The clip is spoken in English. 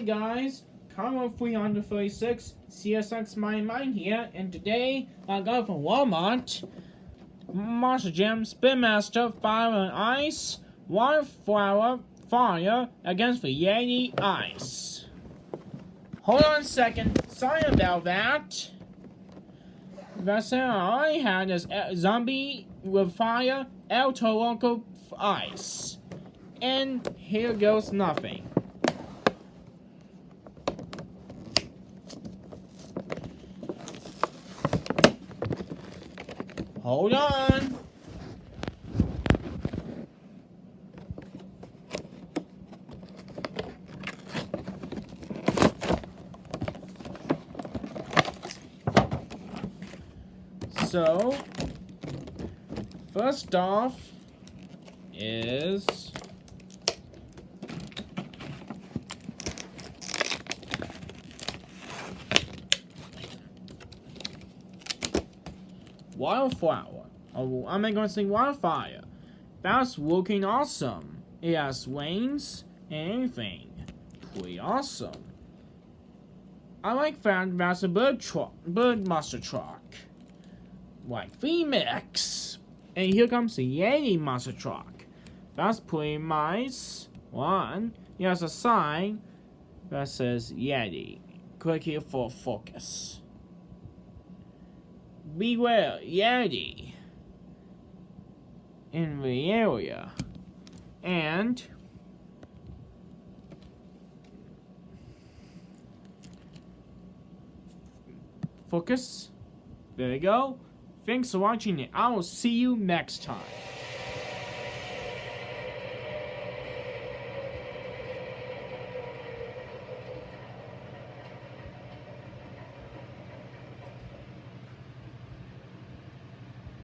Hey guys, Carlo 336 CSX Mine here, and today I got from Walmart Monster Jam Spin Master Fire and Ice Wildfire Fire against the Yeti Ice. Hold on a second, sorry about that. That's all I had is zombie with fire, El Toro ice. And here goes nothing. Hold on. So, first off is Wildfire. Oh, I'm going to say Wildfire. That's looking awesome. It has wings and everything. Pretty awesome. I like that that's a bird monster truck. Like Phoenix. And here comes the Yeti monster truck. That's pretty nice. One, it has a sign that says Yeti. Click here for focus. Beware, Yeti. In the area. And focus. There you go. Thanks for watching, and I will see you next time.